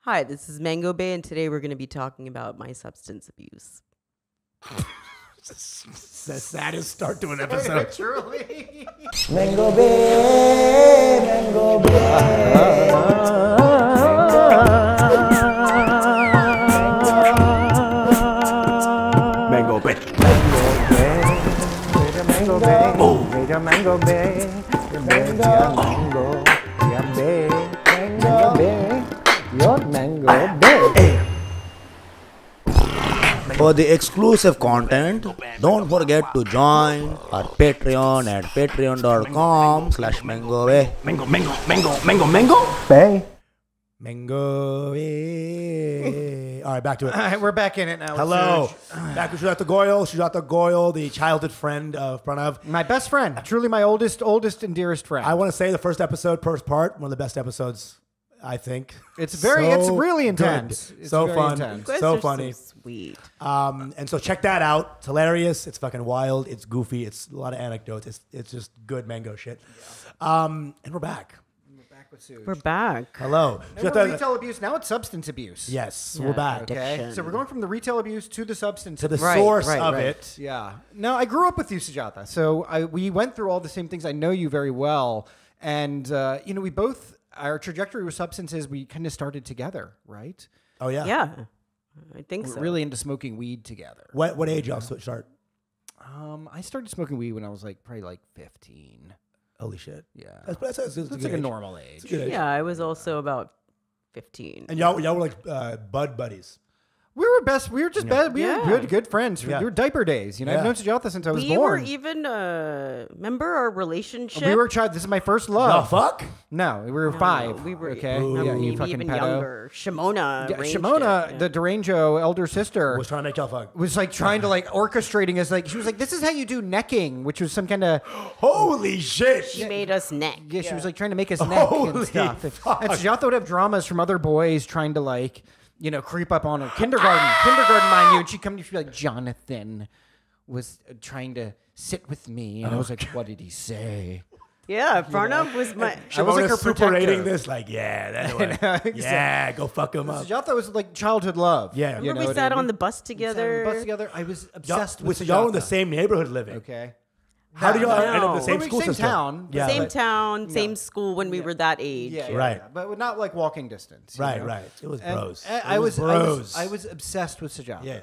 Hi, this is Mango Bay, and today we're going to be talking about my substance abuse. It's the saddest start to an episode. Truly. Mango Bay, Mango Bay. Mango Bay. Mango Bay, Mango Bay, Mango Bay, Mango Bay, Mango Bay, your Mango Bay. For the exclusive content, don't forget to join our Patreon at patreon.com/MangoBay. Mango Bay. Bay. Mango Bay. All right, back to it. All right, we're back in it now. Hello. Serge. Back with Sujata Goyal. Sujata Goyal, the childhood friend of Pranav. My best friend. Truly my oldest and dearest friend. I want to say the first episode, first part, one of the best episodes, I think. It's really intense. Good. It's so very fun. intense. You guys So are funny. So sweet. And so check that out. It's hilarious. It's fucking wild. It's goofy. It's a lot of anecdotes. It's just good mango shit. And we're back. We're back with Suge. We're back. Hello. No more retail abuse. Now it's substance abuse. Yes, Yeah. we're back. Okay. Addiction. So we're going from the retail abuse to the substance To the abuse. Right, source right, of right. it. Yeah. No, I grew up with you, Sujata. So we went through all the same things. I know you very well. And, we both, our trajectory with substances, we kind of started together, right? Oh, yeah. Yeah, I think We're so. really into smoking weed together. What age y'all start? I started smoking weed when I was probably 15. Holy shit. Yeah. That's That's like a normal age. It's a good age. Yeah, I was also about 15. And y'all were like bud buddies. We were best. We were just best. We Yeah. were good friends. Yeah. We were diaper days. Yeah. I've known Sujata since I was We were born. even, remember our relationship? We were child. This is my first The love. fuck? No, we were 5. We were okay. Ooh. Yeah, you maybe fucking even pedo. younger. Shimona. Yeah, arranged Shimona, it, yeah. the Derango elder sister, Was trying to make y'all fuck. was trying to orchestrating us. She was like, "This is how you do necking," which was some kind of Holy shit. She made us neck. yeah. She was trying to make us neck Holy and stuff. fuck. And Sujata would have dramas from other boys trying to creep up on her. Kindergarten, mind you. And she'd come to me, she'd be like, Jonathan was trying to sit with me. And I was like, what did he say? Yeah, Pranav was my... I was like her super protector. rating this. That's what. Yeah, go fuck him up. Sujata was like childhood love. Yeah. You Remember know we what sat I mean? on the bus We sat together? on the bus together. I was obsessed with y'all in the Sujata. same neighborhood living. Okay. How do y'all No. end up in the same Well, school same system? town. Yeah. Same but- town, same school when we were that age. Yeah, Right. yeah, but not walking distance. you Right, know? right. It was And bros. I was bros. I was obsessed with Sujata. Yeah.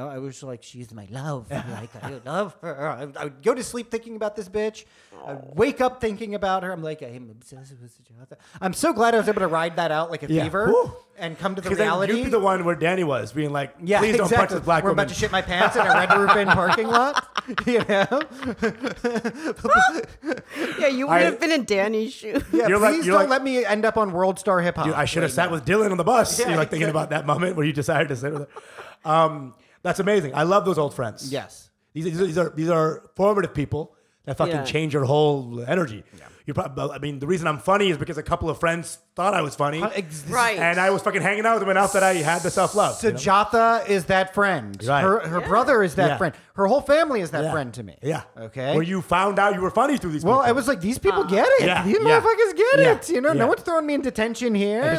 I was like, she's my love. I love her. I would go to sleep thinking about this bitch. I'd wake up thinking about her. I'm like, I am obsessed with Sujata. I'm so glad I was able to ride that out like a Yeah. fever Woo. and come to the Because then reality. you'd be the one where Danny was, being like, Yeah, please don't exactly. punch this black We're woman. about to shit my pants in a Red Roof Inn parking lot. Yeah, you would have been in Danny's shoes. Yeah, You're like- please you're don't like- let me end up on World Star Hip Hop. I should have right sat now. with Dylan on the bus. Yeah, You're like thinking about that moment where you decided to sit with her. That's amazing. I love those old friends. Yes. These are formative people that fucking Yeah. change your whole energy. You probably, I mean, the reason I'm funny is because a couple of friends thought I was funny, Right. and I was fucking hanging out with them enough that I had the self love. Sujata is that friend. Right. Her brother is that Yeah. friend. Her whole family is that Yeah. friend to me. Yeah. Okay. Where you found out you were funny through these Well, people. I was like, these people get it. Yeah, These yeah. motherfuckers get Yeah, it. No yeah. one's throwing me in detention here.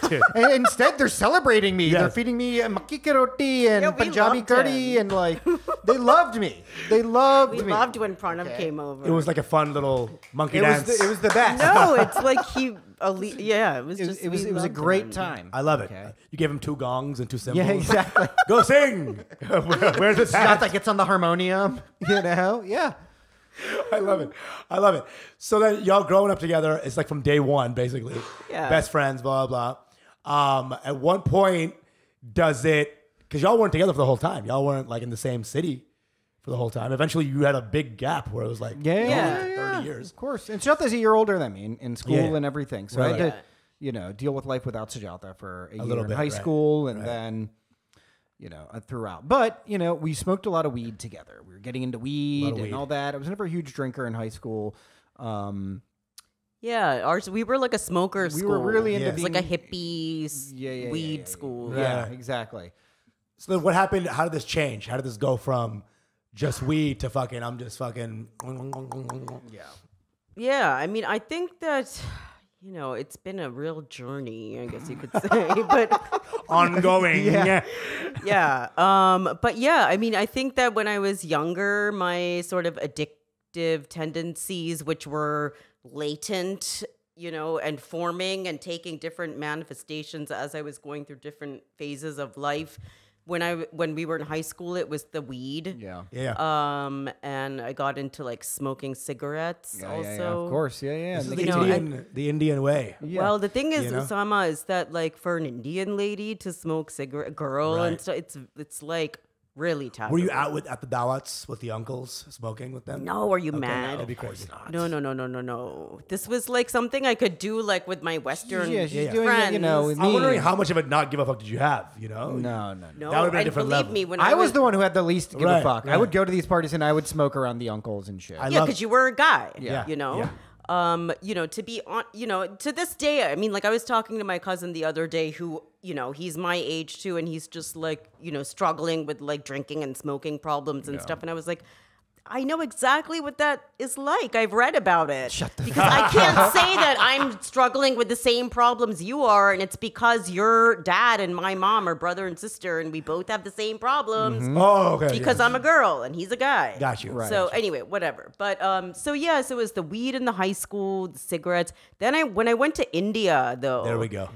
Dude. And instead, they're celebrating me. Yes. They're feeding me makki ki roti and Yeah, we Punjabi loved curry, him. and they loved me. They loved We me. loved when Pranav came over. It was like a fun little monkey It dance. was the best. no, it's like yeah, it was It, just it was we a loved great him. time. I love it. Okay. You gave him 2 gongs and 2 cymbals. Yeah, exactly. Go sing. Where's the Sujata hat? gets on the harmonium. Yeah. I love it. I love it. So then y'all growing up together, it's like from day one, basically. Yeah. Best friends, blah, blah. At one point, does it, because y'all weren't together for the whole time. Y'all weren't like in the same city for the whole time. Eventually, you had a big gap where it was like Yeah. 30 years. Of course. And Sujata's a year older than me in school Yeah. and everything. So Right. I had to, deal with life without Sujata for a year little in bit, high right. school and then, throughout. But, we smoked a lot of weed together. We were getting into weed and weed. all that. I was never a huge drinker in high school. Yeah, we were like a smoker We school. were really into It was like a being- hippie weed school. Yeah, exactly. So then what happened? How did this change? How did this go from just weed to fucking, I'm just fucking. Yeah. Yeah, I mean, I think that, it's been a real journey, I guess you could say. But Ongoing. Yeah. yeah. But yeah, I mean, I think that when I was younger, my sort of addictive tendencies, which were latent, and forming and taking different manifestations as I was going through different phases of life. When we were in high school, it was the weed. Yeah. Yeah. And I got into like smoking cigarettes Yeah, also. yeah, yeah, of course. Yeah, yeah. This is And the Indian way. yeah. Well, the thing is, You know? Usama, is that like for an Indian lady to smoke cigarette, girl Right. and stuff, it's like really taboo. Were you out at the dawats with the uncles smoking with them? No, are you Okay, mad? That'd be crazy. No. This was like something I could do like with my Western yeah, she's Yeah. doing friends. it, with I'm me. wondering how much of a not give a fuck did you have, No. No, That would've been a and different believe level. me, when I was the one who had the least to give Right, a fuck. I right. would go to these parties and I would smoke around the uncles and shit. I yeah, love because you were a guy. Yeah. Yeah. To be on, to this day, I mean, like I was talking to my cousin the other day who, he's my age too, and he's just like, struggling with like drinking and smoking problems and stuff. And I was like, I know exactly what that is like. I've read about it. Shut the because I can't say that I'm struggling with the same problems you are, and it's because your dad and my mom are brother and sister, and we both have the same problems. Oh, okay. Because I'm a girl and he's a guy. Got you. Right. So anyway, whatever. But so it was the weed in the high school, the cigarettes. Then when I went to India, though, There we go.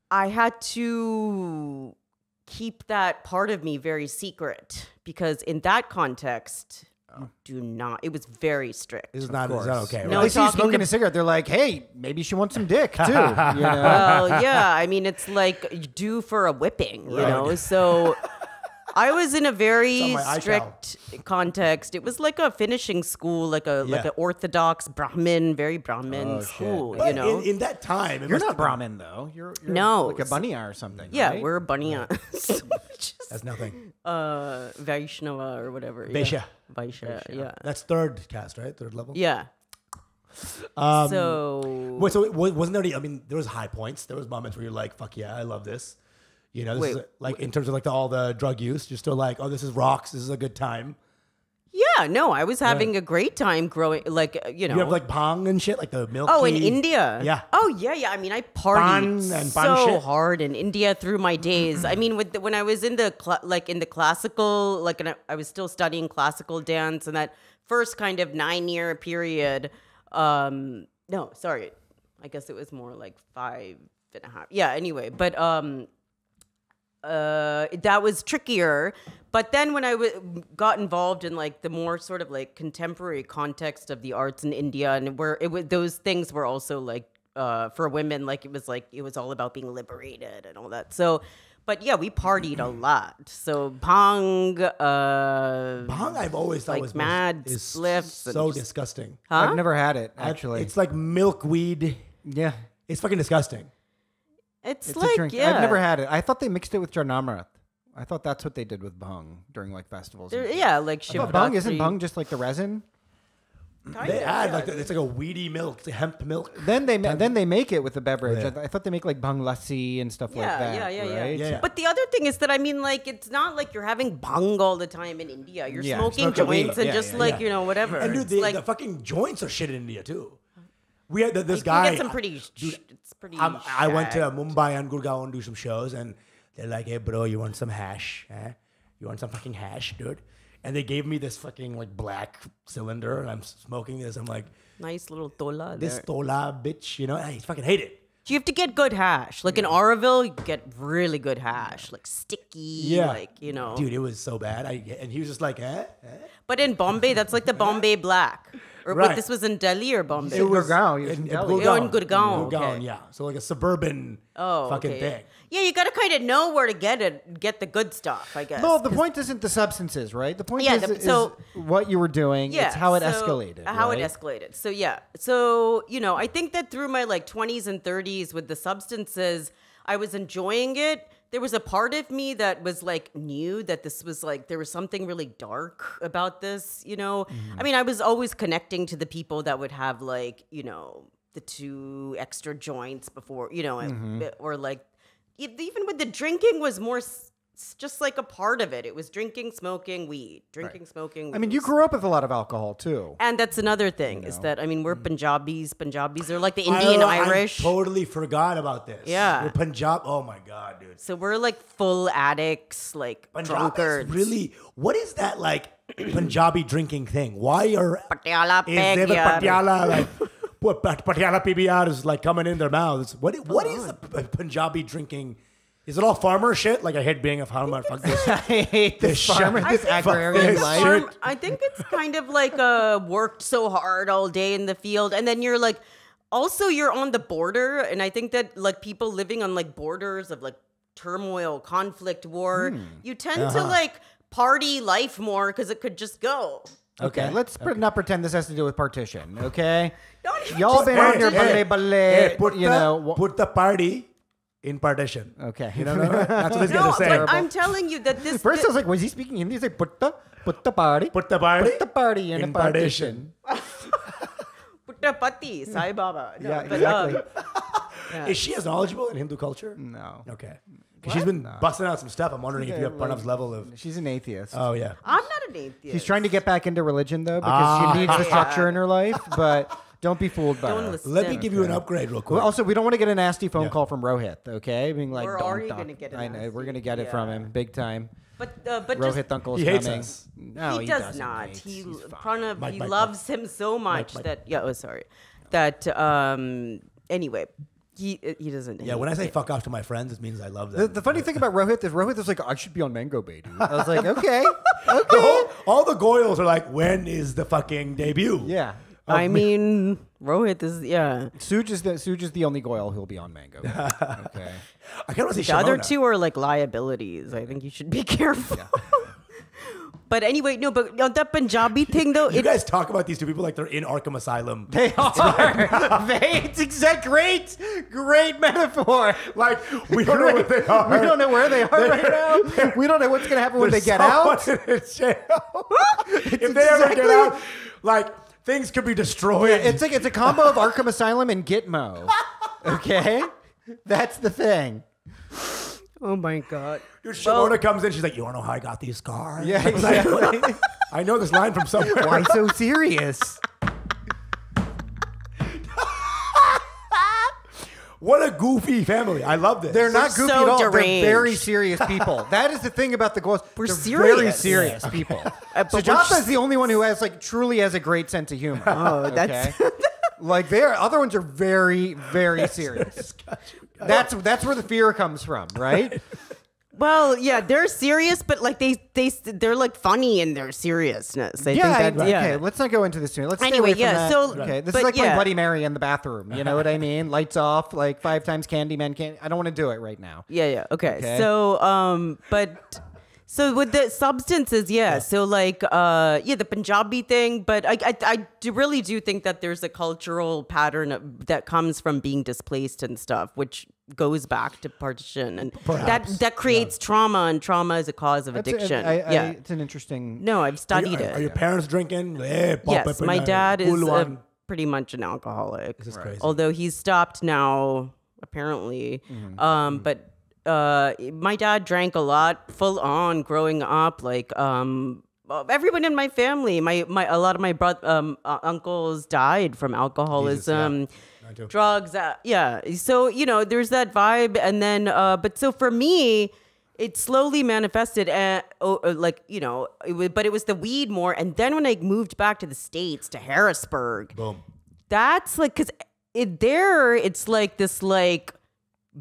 I had to keep that part of me very secret because in that context, you do not. It was very strict. It's not okay. No, They right? see you talking smoking to- a cigarette. They're like, hey, maybe she wants some dick too. Well, yeah. I mean, it's like due for a whipping, So I was in a very It's on my strict context. It was like a finishing school, like an orthodox Brahmin, very Brahmin school. But in that time, it You're must not have been- Brahmin though. You're No. like a bunny-a or something. Yeah, right? we're a bunny. That's nothing. Vaishnava or whatever. Vaishya. Vaishya, yeah. That's third caste, right? Third level. Yeah. Um, So Wait, so wasn't there any? I mean, there was high points. There was moments where you're like, "Fuck yeah, I love this." This Wait, is like in terms of like all the drug use, you're still like, "Oh, this is rocks. This is a good time." yeah, no, I was having a great time growing, like You have like bhang and shit, like the milk. Oh, in India. Yeah. Oh, yeah. I mean, I partied Pan and pan so shit. hard in India through my days. I mean, when I was in the in the classical, I was still studying classical dance, and that first kind of 9-year period. No, sorry, I guess it was more like 5.5. Yeah. Anyway, but that was trickier. But then when I got involved in like the more sort of like contemporary context of the arts in India, and where those things were also like for women, like it was all about being liberated and all that. So, but yeah, we partied a lot. So bhang, Bhang, I've always thought like was mad is spliffs and so just- disgusting. I've never had it actually. It's like milkweed. yeah, It's fucking disgusting. it's it's like a drink. yeah. I've never had it. I thought they mixed it with Janamrat. I thought that's what they did with bhang during like festivals. and shit. Yeah, like I thought bhang isn't Shivratri. bhang just like the resin? They add like it's like a weedy milk, it's hemp milk. Then they make it with the beverage. Yeah. I thought they make like bhang lassi and stuff like that. Right? Yeah. But the other thing is that I mean, like, it's not like you're having bhang all the time in India. You're Yeah, smoking smoking weed. joints and Yeah, just yeah, like yeah. whatever. And dude, It's like the fucking joints are shit in India too. We had this you guy. can get some pretty. It's pretty. I went to shagged. Mumbai and Gurgaon and do some shows, and they're like, "Hey, bro, you want some hash? Eh? You want some fucking hash, dude?" And they gave me this fucking like black cylinder, and I'm smoking this. I'm like, Nice little tola "This there. tola, bitch," I fucking hate it. You have to get good hash. Like in Auroville, you get really good hash, like sticky. Yeah, Like dude, it was so bad. And he was just like, "Eh." But in Bombay, that's like the Bombay black. Or Right. but this was in Delhi or Bombay. It was Gurgaon. It was In in Delhi. Oh, in Gurgaon, Gurgaon, okay. yeah. So like a suburban fucking okay. thing. Yeah, you gotta kind of know where to get the good stuff, I guess. No, the point isn't the substances, right? The point Yeah, is so- what you were doing. Yeah, it's how it so- escalated. How right? it escalated. So yeah. So, I think that through my like 20s and 30s with the substances, I was enjoying it. There was a part of me that was like knew that this was like there was something really dark about this, I mean, I was always connecting to the people that would have like, the 2 extra joints before, or like even with the drinking was more it's just like a part of it. It was drinking, smoking, weed. Drinking, smoking, weed. I mean, you grew up with a lot of alcohol too. And that's another thing is that, I mean, we're Punjabis. Punjabis are like the Indian Irish. I totally forgot about this. Yeah. We're Punjab. Oh my God, dude. So we're like full addicts, like drunkards. Really, what is that like Punjabi drinking thing? Why are Patiala is there a Peg, Patiala like what Patiala PBR is like coming in their mouths? What is a Punjabi drinking? Is it all farmer shit? Like I hate being a farmer. Fuck this. I hate this farmer, this agrarian this life. shit. I think it's kind of like worked so hard all day in the field, and then you're like, also you're on the border, and I think that like people living on like borders of like turmoil, conflict, war, you tend to like party life more because it could just go. Okay, let's not pretend this has to do with partition, okay? Don't even Y'all just been on your pretend. ballet, put the party in partition. Okay. You know what I mean? That's what these No, guys are saying. but I'm telling you that this. First I was like, was he speaking Hindi? He's like, put the party. Put the party. Put the party in a partition. Puttapati, Sai Baba. No, Yeah, but, exactly. Is she as knowledgeable in Hindu culture? No. Okay. 'Cause she's been busting out some stuff. I'm wondering if you have Pranav's level of. She's an atheist. Oh yeah. I'm not an atheist. She's trying to get back into religion though because she needs the structure in her life, but don't be fooled by Don't her. listen. Let me give you an upgrade real quick. Well, also, we don't want to get a nasty phone call from Rohit, okay? Being like, We're don't already talk. gonna get a I know, we're nasty- going to get it from him big time. But Rohit just Uncle's He hates coming. us. No, he does doesn't. not. He's He fine. Pranav, Mike, he Mike, loves him so much Mike. that that anyway, he doesn't. Yeah, hate when I say it. fuck off to my friends, it means I love them. The funny thing about Rohit is like, I should be on Mango Bay, dude. I was like, okay, okay. all the Goyals are like, when is the fucking debut? Yeah. I mean, Rohit is Suj is the only Goyle who'll be on Mango Bay. Okay. I kind of want to see The other Shimona. two are like liabilities. I think you should be careful. But anyway, no, but that Punjabi thing though, You guys talk about these two people like they're in Arkham Asylum. They are. It's exact great metaphor. Like, we don't know what they are. We don't know where they are right now. We don't know what's going to happen when they get out. In jail. If they ever get out, like, things could be destroyed. It's a combo of Arkham Asylum and Gitmo. Okay? That's the thing. oh my god. Dude, Shimona comes in, she's like, you want to know how I got these scars? Yeah, exactly. I know this line from somewhere. Why so serious? What a goofy family. I love this. They're not goofy so at all. deranged. They're very serious people. That is the thing about the Goals. We're They're serious. very serious people. But Sujata is the only one who truly has a great sense of humor. Oh, that's Like other ones are very, very serious. That's where the fear comes from, right? well, yeah, they're serious, but like they're like funny in their seriousness. I think that, okay. Let's not go into this too. Let's stay Anyway, away from yeah, that. so- okay, this but is like playing yeah. Bloody Mary in the bathroom. You know what I mean? Lights off, like 5 times Candyman. I don't want to do it right now. Yeah. Okay. Okay. So, so with the substances, so like, the Punjabi thing, but I really do think that there's a cultural pattern that comes from being displaced and stuff, which goes back to partition, and that creates trauma, and trauma is a cause of addiction. It's an interesting. No, I've studied Are it. your parents drinking? Yes, my dad is pretty much an alcoholic. This is crazy. Although he's stopped now, apparently. But my dad drank a lot, full on, growing up. Like everyone in my family, a lot of my uncles died from alcoholism. Drugs, So there's that vibe, and then, but so for me, it slowly manifested, but it was the weed more, and then when I moved back to the States to Harrisburg, Boom. that's like because it's like this like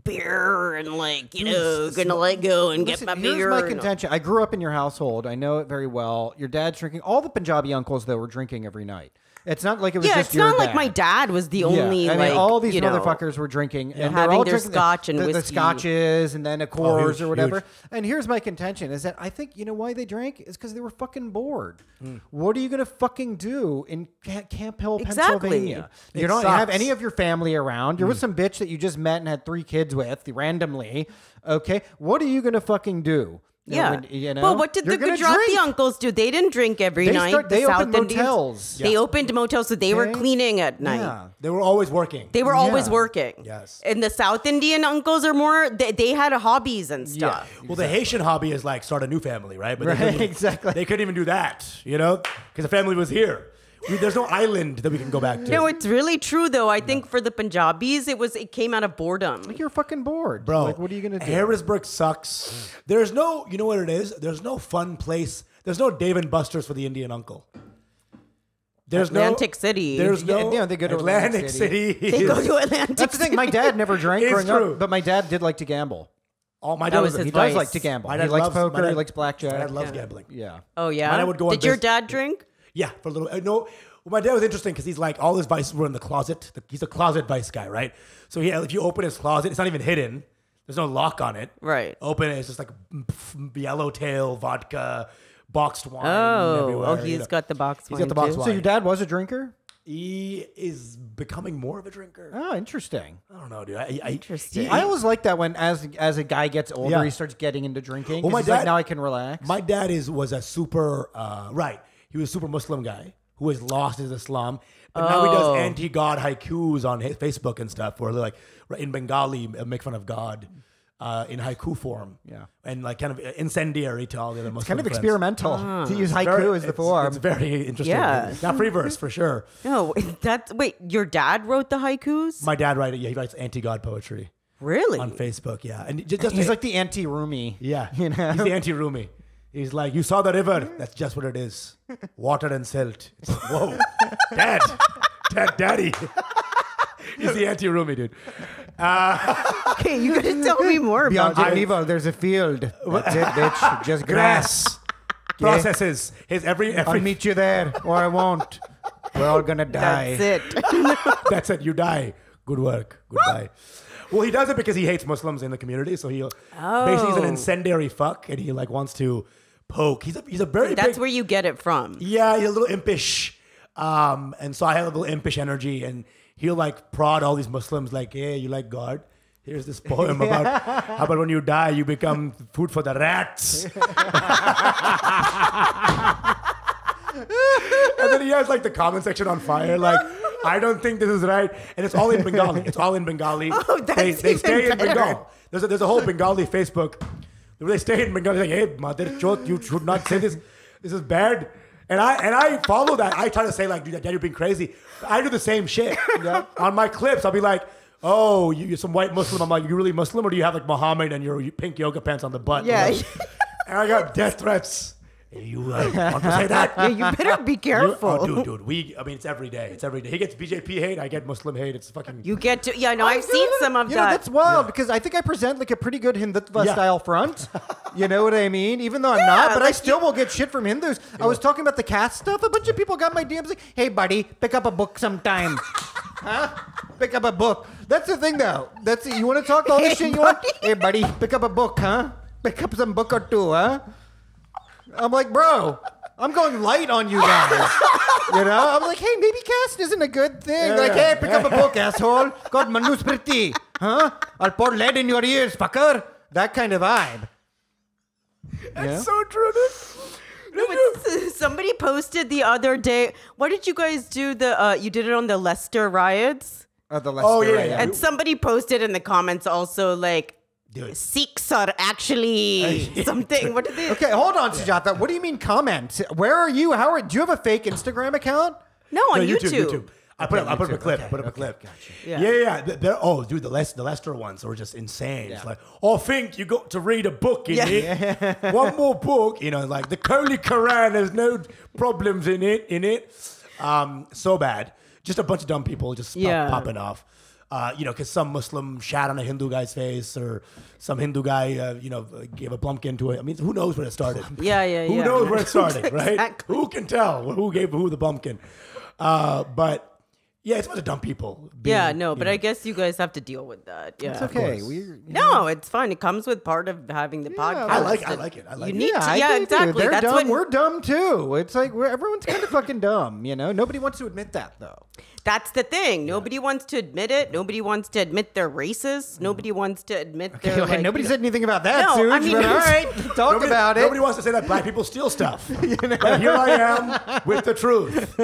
beer and like gonna let go and Listen, get my here's beer. my contention. I grew up in your household. I know it very well. Your dad's drinking. All the Punjabi uncles though were drinking every night. It's not like it was just it's your not like dad. my dad was the only. I mean, like, all these motherfuckers were drinking and they're having all their drinking scotch and the whiskey. scotches and then a Coors huge, or whatever. huge. And here's my contention: is that I think why they drank is because they were fucking bored. What are you gonna fucking do in Camp Hill, Exactly. Pennsylvania? You It don't sucks. have any of your family around. You're with some bitch that you just met and had 3 kids with randomly. Okay, what are you gonna fucking do? Yeah. You know, Well, what did the you're gonna Gujarati drink. uncles do? They didn't drink every night. They The opened South Indians- motels. They opened motels, so they were Okay. cleaning at night. Yeah. They were always working. They were always Yeah. working. Yes. And the South Indian uncles are more, they had hobbies and stuff. Well, the Haitian hobby is like start a new family, right? But Right, they couldn't- exactly. They couldn't even do that, you know, because the family was here. There's no island that we can go back to. No, it's really true though. I think for the Punjabis, it came out of boredom. You're fucking bored, Bro, Like, what are you gonna do? Harrisburg sucks. There's no, you know what it is? There's no fun place. There's no Dave and Buster's for the Indian uncle. There's Atlantic City. There's no. Yeah, they go to Atlantic City. They go to Atlantic That's the thing. My dad never drank It's growing true. up, but my dad did like to gamble. Oh, my That dad was his He vice. does like to gamble. My He dad likes loves- poker. my dad- He likes blackjack. My dad loves gambling. Yeah. Oh yeah. My dad would go on Did your this- dad drink? Yeah, for a little. No, well, my dad was interesting because he's like all his vices were in the closet. He's a closet vice guy, right? So if you open his closet, it's not even hidden. There's no lock on it. Right. Open it, it's just like yellowtail vodka, boxed wine. Oh, everywhere, he's you know. got the box. He's got the box too. wine. So your dad was a drinker? He is becoming more of a drinker. Oh, interesting. I don't know, dude. Interesting. I always like that when as a guy gets older, Yeah. he starts getting into drinking. Well, 'cause my he's like, dad- now I can relax. My dad was a super right. He was a super Muslim guy who has lost his Islam, but now he Oh. does anti-God haikus on his Facebook and stuff, where they're like in Bengali make fun of God in haiku form. Yeah. and like kind of incendiary to all the other Muslim kind of friends. experimental to use haiku Very- as the it's- form. It's very interesting. Yeah. Not free verse for sure. No, wait. Your dad wrote the haikus? My dad he writes anti-God poetry Really? on Facebook. Yeah, and just He's like the anti-Rumi. yeah, you know? he's the anti-Rumi. He's like, you saw the river. That's just what it is. Water and silt. It's like, whoa, daddy. He's the anti-Rumi, dude. Okay, you gotta tell me more Beyond about it. Geneva, there's a field. That's it, bitch. Just grass. Processes. His every I'll meet you there, or I won't. We're all gonna die. That's it. That's it. You die. Good work. Goodbye. Well, he does it because he hates Muslims in the community. So basically he's an incendiary fuck, and he like wants to poke. He's a very That's big. where you get it from. Yeah, he's a little impish. And so I have a little impish energy, and he'll like prod all these Muslims like, hey, you like God? Here's this poem about how about when you die, you become food for the rats. And then he has like the comment section on fire, like, I don't think this is right. And it's all in Bengali. It's all in Bengali. Oh, that's they even stay in better. Bengal. There's a whole Bengali Facebook where they stay in Bengali like, hey, mother chot, you should not say this. This is bad. And I follow that. I try to say like, dude, Dad, you're being crazy. I do the same shit. On my clips, I'll be like, oh, you're some white Muslim. I'm like, you really Muslim, or do you have like Muhammad and your pink yoga pants on the butt? Yeah. You know? And I got death threats. Hey, you want to say that? Yeah, you better be careful. Oh, dude. It's every day. It's every day. He gets BJP hate. I get Muslim hate. It's fucking. You get to, yeah, no, I've seen some of You know, that. that's wild because I think I present like a pretty good Hindutva Yeah. style front. You know what I mean? Even though I'm not, but I like still will get shit from Hindus. I was talking about the caste stuff. A bunch of people got my DMs like, hey, buddy, pick up a book sometime. Huh? Pick up a book. That's the thing, though. You want to talk all this Hey, shit you want? buddy. Hey, buddy, pick up a book, huh? Pick up some book or two, huh? I'm like, bro, I'm going light on you guys. You know? I'm like, hey, maybe caste isn't a good thing. Yeah, like, yeah. hey, pick up a book, asshole. God, Manusmriti. Huh? I'll pour lead in your ears, fucker. That kind of vibe. That's so true, dude. No, but somebody posted the other day. What did you guys do? You did it on the Leicester riots? The Oh, yeah, Leicester, yeah. And somebody posted in the comments also like, Dude. Sikhs are actually something. What did they? Okay, hold on, Sujata. What do you mean comment? Where are you? Do you have a fake Instagram account? No, on No, YouTube. I put up a YouTube. clip. Okay, I put up a okay, clip. gotcha. Yeah. Oh, dude, the Leicester ones were just insane. It's Yeah. like, think you got to read a book in Yeah. it. One more book, like the Holy Quran has no problems in it. So bad. Just a bunch of dumb people just popping off. Because some Muslim shat on a Hindu guy's face, or some Hindu guy, gave a blumpkin to it. I mean, who knows where it started? Yeah. Who knows where it started, right? Exactly. Who can tell who gave who the bumpkin? But Yeah, it's a bunch of dumb people. Yeah, no, but I guess you guys have to deal with that. Yeah, It's okay. No, it's fine. It comes with part of having the podcast. I like it. You need to. I Yeah, do, dude. exactly. They're That's dumb. what We're dumb too. It's like everyone's kind of fucking dumb. Nobody wants to admit that though. That's the thing. Nobody wants to admit it. Nobody wants to admit they're racist. Nobody wants to admit they're like, nobody said anything about that. No, Suge, I mean, but all right, talk about it. Nobody wants to say that black people steal stuff. But here I am with the truth.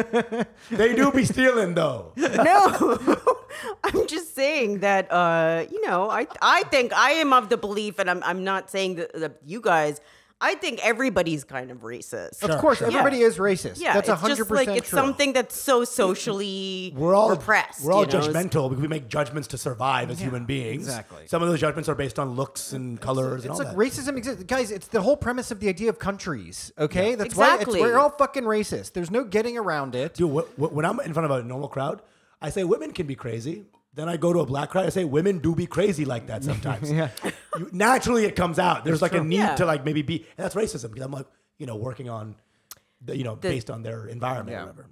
They do be stealing though. No, I'm just saying that, I think I am of the belief, and I'm not saying that you guys, I think everybody's kind of racist. Of course, everybody is racist. Yeah, That's it's 100% just like it's true. something that's so socially We're all repressed. We're all you know? judgmental because we make judgments to survive as human beings. exactly. Some of those judgments are based on looks and colors and It's all like that. racism exists, guys. It's the whole premise of the idea of countries. Okay, that's Exactly. why we're all fucking racist. There's no getting around it. Dude, when I'm in front of a normal crowd, I say women can be crazy. Then I go to a black crowd. I say women do be crazy like that sometimes. Naturally, it comes out. There's like a need to like maybe be, and that's racism because I'm like working on, based on their environment or whatever.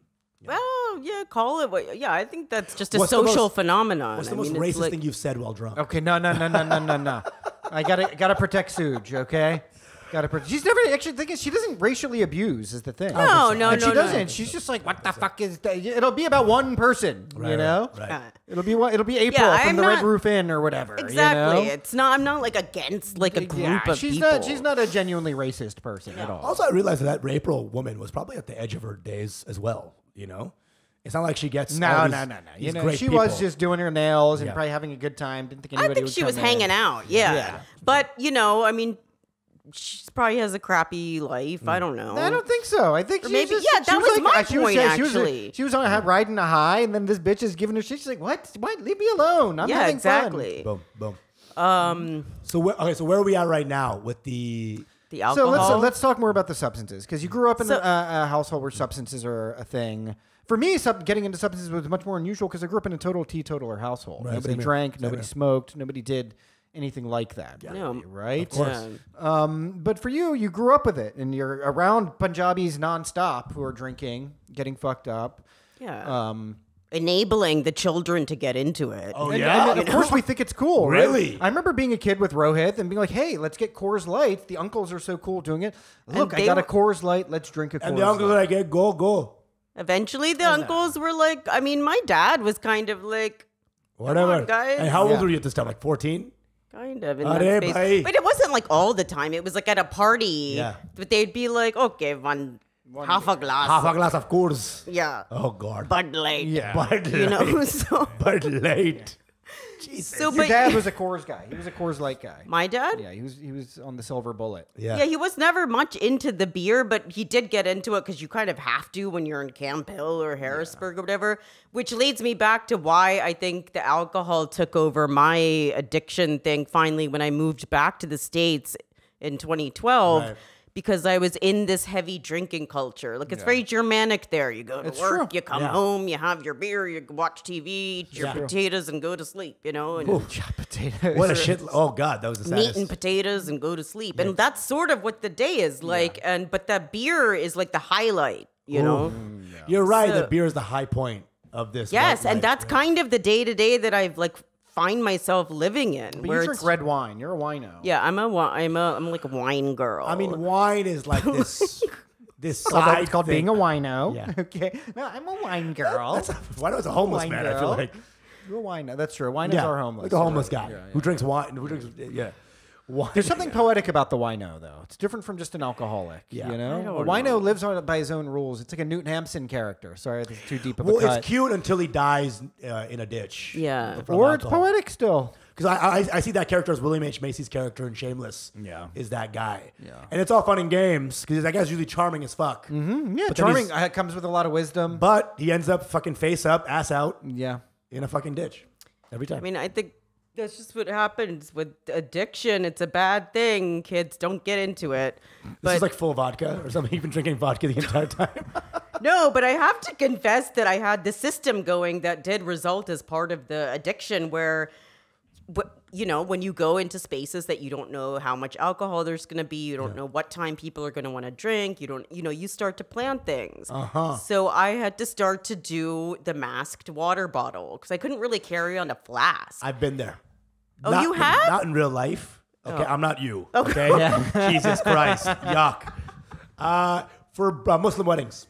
Well, yeah, call it what. Yeah, I think that's just a What's the social most- phenomenon. What's the I most mean, it's racist like- thing you've said while drunk? Okay, no. I gotta protect Suge. Okay. She's never actually. The thing is, she doesn't racially abuse. Is the thing. No, And she doesn't. no. She's just like, what the fuck is that? It'll be about one person. Right. It'll be April Yeah, from I'm the Red not- Roof Inn or whatever. Exactly. You know? It's not. I'm not like against like a group of she's people. She's not a genuinely racist person at all. Also, I realized that April woman was probably at the edge of her days as well. It's not like she gets all No. these great She people. was just doing her nails and Yeah. probably having a good time. Didn't think I anybody think would she was come in. hanging out. Yeah. Yeah. But I mean, she probably has a crappy life. I don't know. I don't think so. I think Or she maybe- just, yeah, she that was my she was, point, yeah, actually. She was on riding a high, and then this bitch is giving her shit. She's like, "What? Leave me alone. I'm Yeah, having exactly. Boom. So where are we at right now with the? The fun." So alcohol. let's talk more about the substances because you grew up in So- a household where substances are a thing. For me, getting into substances was much more unusual because I grew up in a total teetotaler household. Right, Nobody same here. drank, Same nobody here. smoked, nobody did anything like that. No. Really, right? Of course. Yeah. But for you grew up with it, and you're around Punjabis nonstop who are drinking, getting fucked up. Yeah. Enabling the children to get into it. Oh, And, yeah? and of course we think it's cool. Right? Really? I remember being a kid with Rohit and being like, "Hey, let's get Coors Light. The uncles are so cool doing it. Look, I they got a were- Coors Light. Let's drink a Coors And the uncles are Light." like, hey, go. Eventually, the uncles were like, I mean, my dad was kind of like, Whatever. on, guys. And how old Yeah. were you at this time? Like 14? kind of in Arre, that space. bhai. But it wasn't like all the time. It was like at a party. Yeah. But they'd be like, okay, half a glass. Half a glass of Coors. Yeah. Oh, God. Bud Light. Yeah. Bud You know, Light. so. Bud Light. Jesus. So, Your but dad was a Coors guy. He was a Coors Light guy. my dad? Yeah, he was on the Silver Bullet. Yeah, he was never much into the beer, but he did get into it because you kind of have to when you're in Camp Hill or Harrisburg or whatever, which leads me back to why I think the alcohol took over my addiction thing finally when I moved back to the States in 2012. Right. Because I was in this heavy drinking culture. Like, it's very Germanic there. You go to It's work, true. you come Yeah. home, you have your beer, you watch TV, eat your Yeah. potatoes, and go to sleep, you know? And Potatoes. What a shit. Oh, God. That was the meat saddest. and potatoes and go to sleep. And that's sort of what the day is like. But that beer is like the highlight, you know? You're right. So- The beer is the high point of this. Yes, life, and that's kind of the day to day that I've like find myself living in. But where you drink it's, red wine. You're a wino. yeah, I'm like a wine girl. I mean, wine is like this. This Although side it's called thing. being a wino. Yeah. Okay. No, I'm a wine girl. Why was a homeless Wine man? I feel girl. like. You're a wino. That's true. Winos are homeless. like a homeless You're guy right. Yeah, who drinks wine. Who drinks, yeah. Wine. There's something poetic about the wino, though. It's different from just an alcoholic. Yeah. You know, I don't a wino know. lives by his own rules. It's like a Newton Hampson character. Sorry, this is too deep of Well, a cut. it's cute until he dies in a ditch. Yeah. Or it's poetic still. Because I see that character as William H. Macy's character in Shameless. Yeah. Is that guy. Yeah. And it's all fun and games because that guy's usually charming as fuck. Mm-hmm. Yeah, But then charming. he's- Comes with a lot of wisdom. But he ends up fucking face up, ass out Yeah. in a fucking ditch every time. I mean, I think that's just what happens with addiction. It's a bad thing. Kids, don't get into it. this But is like full vodka or something. You've been drinking vodka the entire time. no, but I have to confess that I had the system going that did result as part of the addiction where when you go into spaces that you don't know how much alcohol there's going to be, you don't know what time people are going to want to drink, you start to plan things. So I had to start to do the masked water bottle because I couldn't really carry on a flask. I've been there. Oh, you have? Not in real life. Okay, I'm not you. Okay, Jesus Christ, yuck. For Muslim weddings,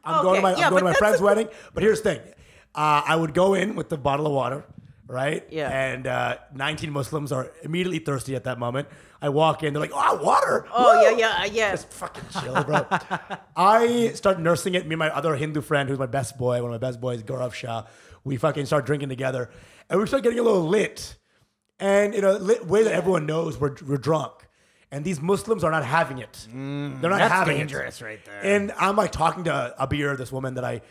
I'm going to my friend's wedding. But here's the thing: I would go in with the bottle of water, right? Yeah. And 19 Muslims are immediately thirsty at that moment. I walk in, they're like, "Oh, water!" Oh, Woo!" yeah. Just fucking chill, bro. I start nursing it. Me and my other Hindu friend, who's my best boy, one of my best boys, Gaurav Shah. We fucking start drinking together, and we start getting a little lit. And in a way that everyone knows we're drunk. And these Muslims are not having it. They're not having dangerous right there. And I'm like talking to Abir, this woman that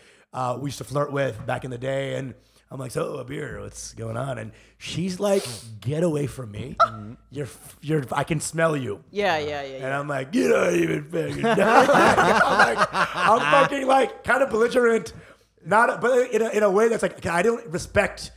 we used to flirt with back in the day. And I'm like, so Abir, what's going on? And she's like, get away from me. I can smell you. Yeah. And I'm like, you don't even fucking I'm fucking like kind of belligerent. But in a way that's like, I don't respect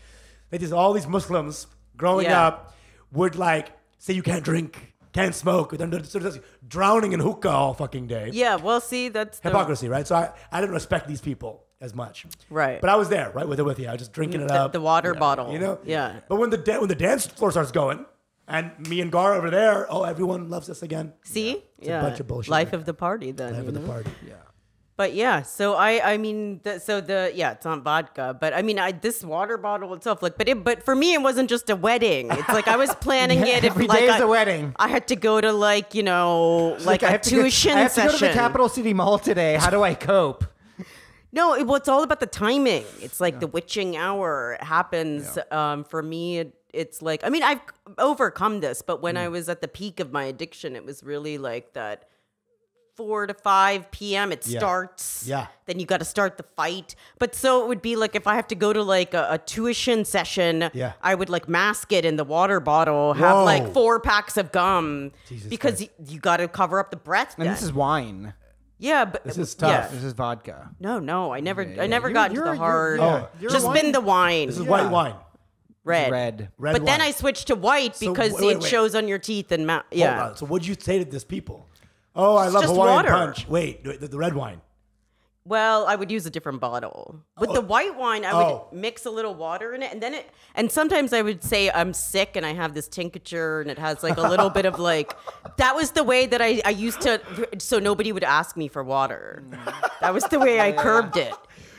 that all these Muslims growing up would like say you can't drink, can't smoke, then they're just drowning in hookah all fucking day. Yeah, well, see, that's hypocrisy, right? So I didn't respect these people as much. Right. But I was there, right, with you. I was just drinking it up. The water bottle. Yeah. But when the dance floor starts going, and me and Gar over there, everyone loves us again. See? It's a bunch of bullshit. Life of the party then. Life of the party, yeah. But yeah, so it's not vodka, but I mean, this water bottle itself, but for me, it wasn't just a wedding. It's like I was planning it. Every day is a wedding. I had to go to a tuition session. I have to go to the capital city mall today. How do I cope? No, it's all about the timing. It's like the witching hour happens. For me, it's like, I mean, I've overcome this, but when I was at the peak of my addiction, it was really like that. 4 to 5 p.m. it starts. Yeah. Then you got to start the fight. But so it would be like if I have to go to like a tuition session, I would like mask it in the water bottle, have like 4 packs of gum because you got to cover up the breath. And this is wine. Yeah, but this is tough. Yeah. This is vodka. No, I never got into the hard. Just been the wine. This is white wine. Red wine. Then I switched to white because it shows on your teeth and mouth. Hold on. So what'd you say to these people? Oh, I love Hawaiian water. Punch. Wait, the red wine. Well, I would use a different bottle. With the white wine, I would mix a little water in it, and sometimes I would say I'm sick and I have this tincture and it has like a little bit of like. That was the way that I used to, so nobody would ask me for water. That was the way I curbed it.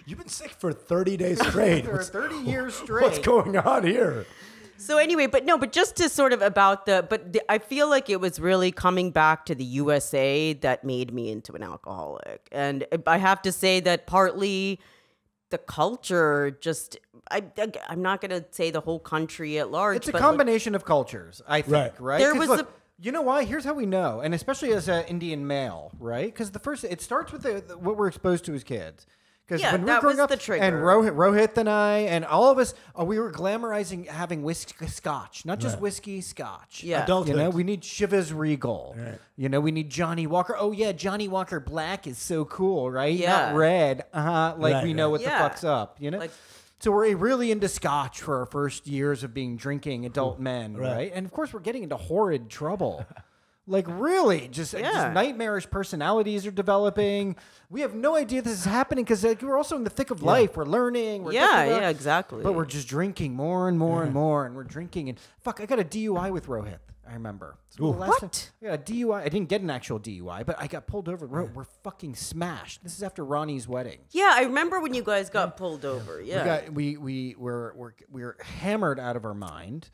You've been sick for 30 days straight. For 30 years straight. What's going on here? So anyway, but just to sort of I feel like it was really coming back to the USA that made me into an alcoholic. And I have to say that partly the culture I'm not going to say the whole country at large. It's a combination of cultures, I think, right? There was you know why? Here's how we know, and especially as an Indian male, right? Because it starts with what we're exposed to as kids. Because when we were growing up, the trigger. And Rohit and I, and all of us, we were glamorizing having scotch, not just whiskey, scotch. Yeah, adulthood. We need Chivas Regal. Right. We need Johnny Walker. Oh yeah, Johnny Walker Black is so cool, right? Yeah, not red. We know what the Yeah. fuck's up. So we're really into scotch for our first years of being drinking adult men, right? And of course, we're getting into horrid trouble. Really, just nightmarish personalities are developing. We have no idea this is happening because we're also in the thick of life. We're learning. We're exactly. But we're just drinking more and more and more, and we're drinking. And fuck, I got a DUI with Rohit. I remember. What? Yeah, a DUI. I didn't get an actual DUI, but I got pulled over. We're fucking smashed. This is after Ronnie's wedding. Yeah, I remember when you guys got pulled over. Yeah, we're hammered out of our mind.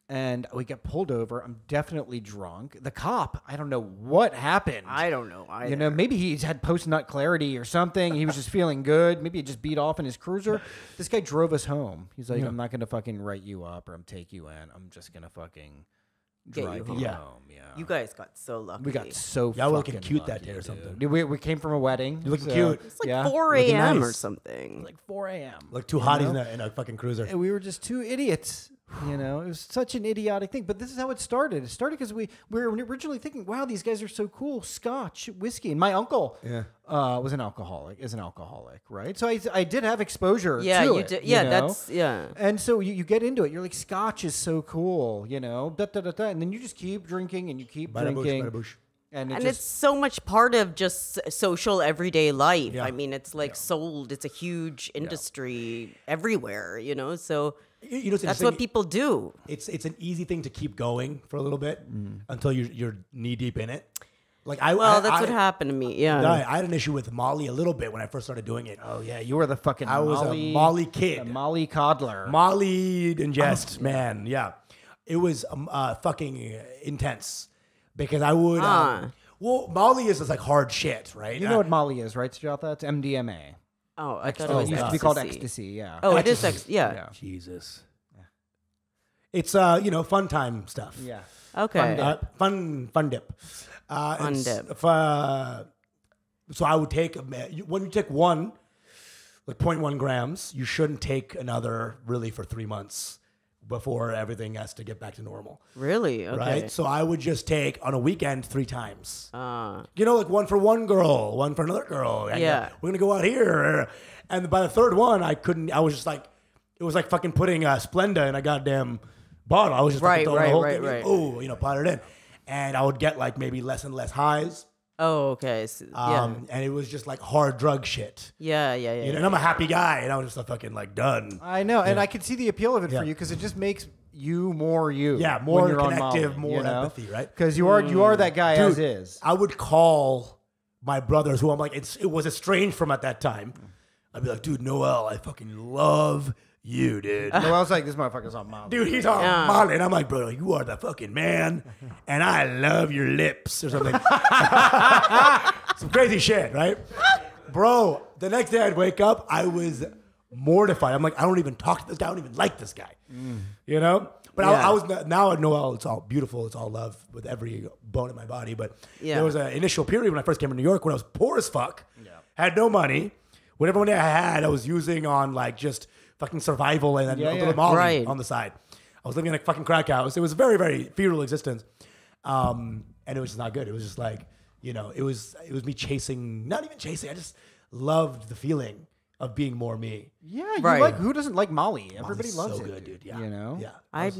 And we get pulled over. I'm definitely drunk. The cop, I don't know what happened. I don't know either. Maybe he's had post-nut clarity or something. He was just feeling good. Maybe he just beat off in his cruiser. This guy drove us home. He's like, I'm not going to fucking write you up or take you in. I'm just going to fucking drive you home. Yeah. You guys got so lucky. We got so Y'all were fucking looking cute lucky, that day or something. dude. We came from a wedding. You're looking cute. It's like 4 a.m. or something. Like 4 a.m. Like two hotties in a fucking cruiser. And we were just two idiots. You know, it was such an idiotic thing. But this is how it started. It started because we were originally thinking, wow, these guys are so cool. Scotch, whiskey. And my uncle was an alcoholic, right? So I did have exposure to it. Yeah, you know? that's, yeah. And so you get into it. You're like, Scotch is so cool, you know, and then you just keep drinking and you keep drinking. And it's so much part of just social everyday life. Yeah. I mean, it's like sold. It's a huge industry everywhere, you know. So You know, that's what people do. It's an easy thing to keep going for a little bit until you're knee deep in it. Like that's what happened to me. Yeah, I had an issue with Molly a little bit when I first started doing it. oh yeah, you were the fucking I was Molly, a Molly kid, a Molly coddler. Molly ingest, man. Yeah, it was fucking intense because I would. Well, Molly is just like hard shit, right? You know what Molly is, right, Sujata? It's MDMA. Oh, I thought it was It used to be ecstasy. called ecstasy. Yeah. Oh, it is ecstasy. Yeah. Jesus. It's fun time stuff. Yeah. Okay. Fun dip. Fun dip. So I would take when you take one, like 0.1 grams, you shouldn't take another really for 3 months before everything has to get back to normal. Really? Okay. Right? So I would just take on a weekend 3 times. Like one for one girl, one for another girl. And we're gonna go out here. And by the third one, I couldn't. I was just like, it was like fucking putting Splenda in a goddamn bottle. I was just fucking throwing the whole thing. Right. Oh, pot it in, and I would get like maybe less and less highs. Oh, okay. So, And it was just like hard drug shit. Yeah. You know, and I'm a happy guy, and I was just fucking like done. I know, and I could see the appeal of it for you because it just makes you more you. Yeah, more when you're on connective, Molly, more empathy, right? Because you are that guy Dude, as is. I would call my brothers, who I'm like, it was estranged from at that time. I'd be like, dude, Noel, I fucking love you, dude. Noel's like, this motherfucker's on Molly. Dude, he's on Molly. And I'm like, bro, you are the fucking man. And I love your lips or something. Some crazy shit, right? Bro, the next day I'd wake up, I was mortified. I'm like, I don't even talk to this guy. I don't even like this guy. You know? But I was now at Noel, it's all beautiful. It's all love with every bone in my body. But there was an initial period when I first came to New York when I was poor as fuck, had no money. Whatever money I had, I was using on like just fucking survival and then a little Molly on the side. I was living in a fucking crack house. It was a very, very feral existence. And it was just not good. It was just like, it was me chasing, not even chasing. I just loved the feeling of being more me. Yeah, who doesn't like Molly? Everybody loves so it. good, dude. Yeah. You know? Yeah. I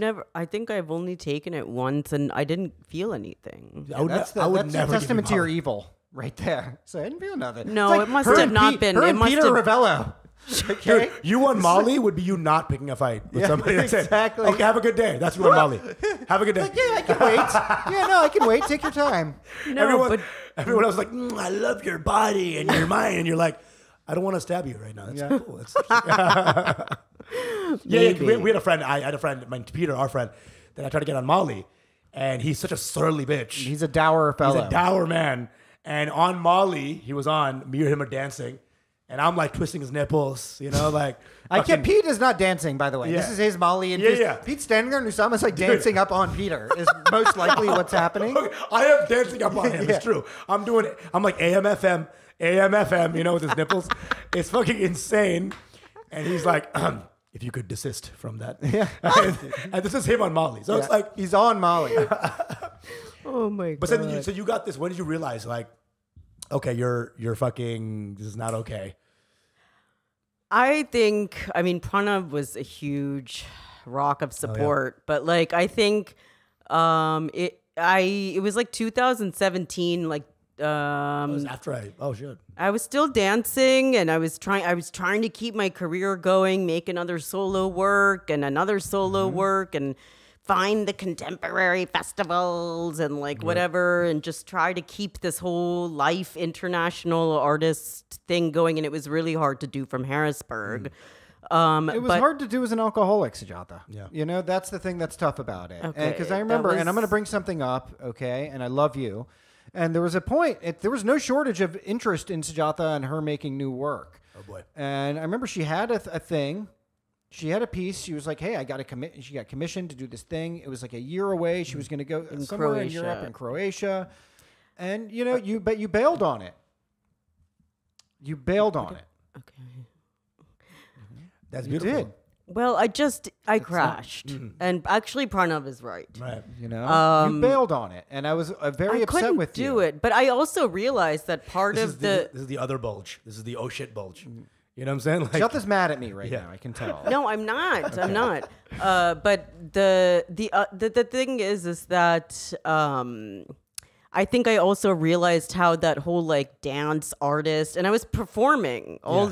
think I've only taken it once and I didn't feel anything. I would That's never a give you testament to your Molly. evil right there. So I didn't feel nothing. No, It's like it must her have and not been. Her It and must Peter have- Ravello. Okay? Dude, you on Molly would be you not picking a fight with somebody. That's exactly. It. Okay, have a good day. That's you on Molly. Have a good day. Like, yeah, I can wait. Yeah, no, I can wait. Take your time. Everyone else was like, I love your body and your mind. And you're like, I don't want to stab you right now. That's cool. We had a friend. I had a friend, Peter, our friend, that I tried to get on Molly. And he's such a surly bitch. He's a dour fellow. He's a dour man. And on Molly, he was on, me or him are dancing. And I'm like twisting his nipples, like. Pete is not dancing, by the way. Yeah. This is his Molly. And Pete's standing there and Usama's like dancing up on Peter is most likely what's happening. Okay, I am dancing up on him. It's true. I'm doing it. I'm like AM/FM, with his nipples. It's fucking insane. And he's like, if you could desist from that. Yeah. and this is him on Molly. So it's like. He's on Molly. Oh my god. But so you got this. When did you realize, like, okay, you're fucking, this is not okay? I think, Pranav was a huge rock of support, but like, I think, it was like 2017, like, It was after shit. I was still dancing and I was trying to keep my career going, make another solo work and another solo work and find the contemporary festivals and like whatever and just try to keep this whole life international artist thing going. And it was really hard to do from Harrisburg. It was hard to do as an alcoholic, Sujata. Yeah. That's the thing that's tough about it. Okay, Because I remember, and I'm going to bring something up, okay, and I love you. And there was a point, there was no shortage of interest in Sujata and her making new work. Oh, boy. And I remember she had a thing. She had a piece. She was like, hey, I got she got commissioned to do this thing. It was like a year away. She was going to go somewhere in Europe, in Croatia. And, you bailed on it. You bailed on it. Okay. That's You beautiful. did. Well, I crashed. And actually, Pranav is right. Right. You know, you bailed on it, and I was very I upset couldn't with do it. But I also realized that part of This is the other bulge. This is the oh shit bulge. You know what I'm saying? Like, Sujata's mad at me right now. I can tell. No, I'm not. I'm not. But the thing is that I think I also realized how that whole like dance artist, and I was performing all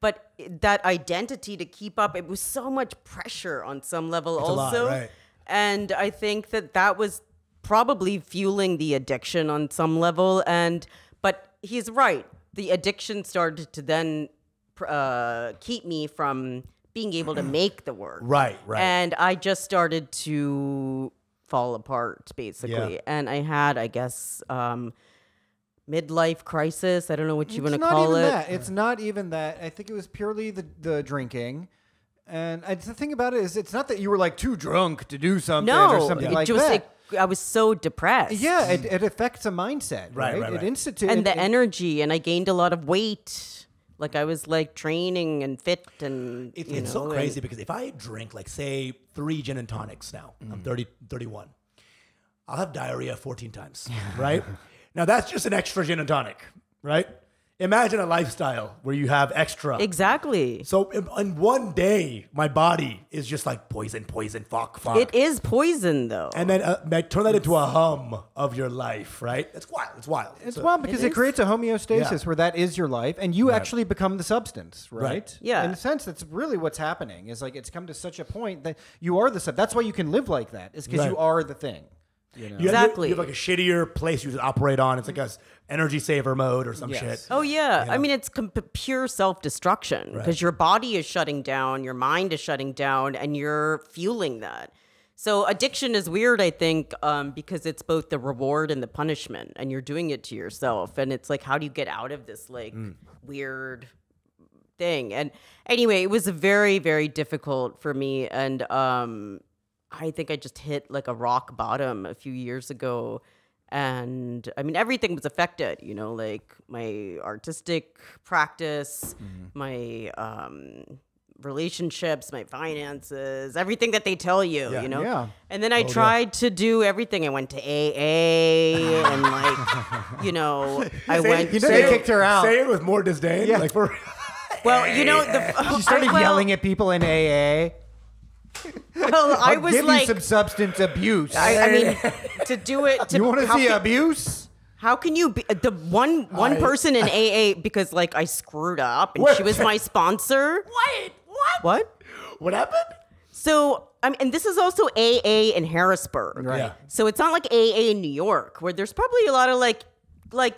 but that identity to keep up, it was so much pressure on some level It's also. a lot, right. And I think that was probably fueling the addiction on some level. But he's right. The addiction started to then keep me from being able to make the work. Right. And I just started to fall apart, basically. Yeah. And I had, I guess, midlife crisis. I don't know what you want to It's not call even it. that. It's not even that. I think it was purely the drinking. And the thing about it is, it's not that you were like too drunk to do something or something like that. I was so depressed. Yeah, it affects a mindset, right? Right. It institutes And the energy, and I gained a lot of weight. Like I was like training and fit, and It's so crazy because if I drink like say 3 gin and tonics now, I'm 31, I'll have diarrhea 14 times, right? Now that's just an extra gin and tonic, right? Imagine a lifestyle where you have extra. Exactly. So in one day, my body is just like poison, fuck. It is poison, though. And then turn that into a hum of your life, right? It's wild. It's wild. It's wild because it creates a homeostasis Yeah. where that is your life, and you actually become the substance, right? Right. Yeah. In a sense, that's really what's happening. Is like it's come to such a point that you are the sub. That's why you can live like that. Is because you Right. are the thing. You know? Exactly. You have like a shittier place you operate on. It's like a energy saver mode or some Yes. shit. Oh yeah, Yeah. I mean it's pure self-destruction because your body is shutting down, your mind is shutting down, and you're fueling that. So addiction is weird, I think, because it's both the reward and the punishment, and you're doing it to yourself. And it's like, how do you get out of this like weird thing? And anyway, it was very, very difficult for me, and I think I just hit like a rock bottom a few years ago. And I mean, everything was affected, you know, like my artistic practice, my relationships, my finances, everything that they tell you, you know? Yeah. And then I tried to do everything. I went to AA and like, you know, I went. You know they kicked her out. Say it with more disdain. Yeah. Like for Well, you know, She started yelling at people in AA. Well, I I'll was give like, you some substance abuse. I mean, to do it. you want to how see can- abuse? How can you be the one person in AA because like I screwed up and What? she was my sponsor? Wait, what? What? What happened? So and this is also AA in Harrisburg. Right. Yeah. So it's not like AA in New York where there's probably a lot of like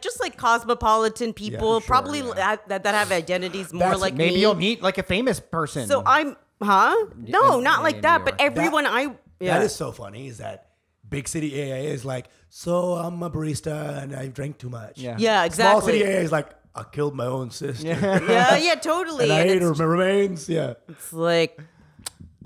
just like cosmopolitan people, sure, probably that have identities more That's- like Maybe me. you'll meet like a famous person. So I'm No, in- not in like New that. But York. everyone That is so funny. Is that big city AA is like, so I'm a barista and I drink too much. Yeah. Yeah, Small city exactly. AA is like, I killed my own sister. Yeah, totally. And I And ate it's her remains. Yeah. It's like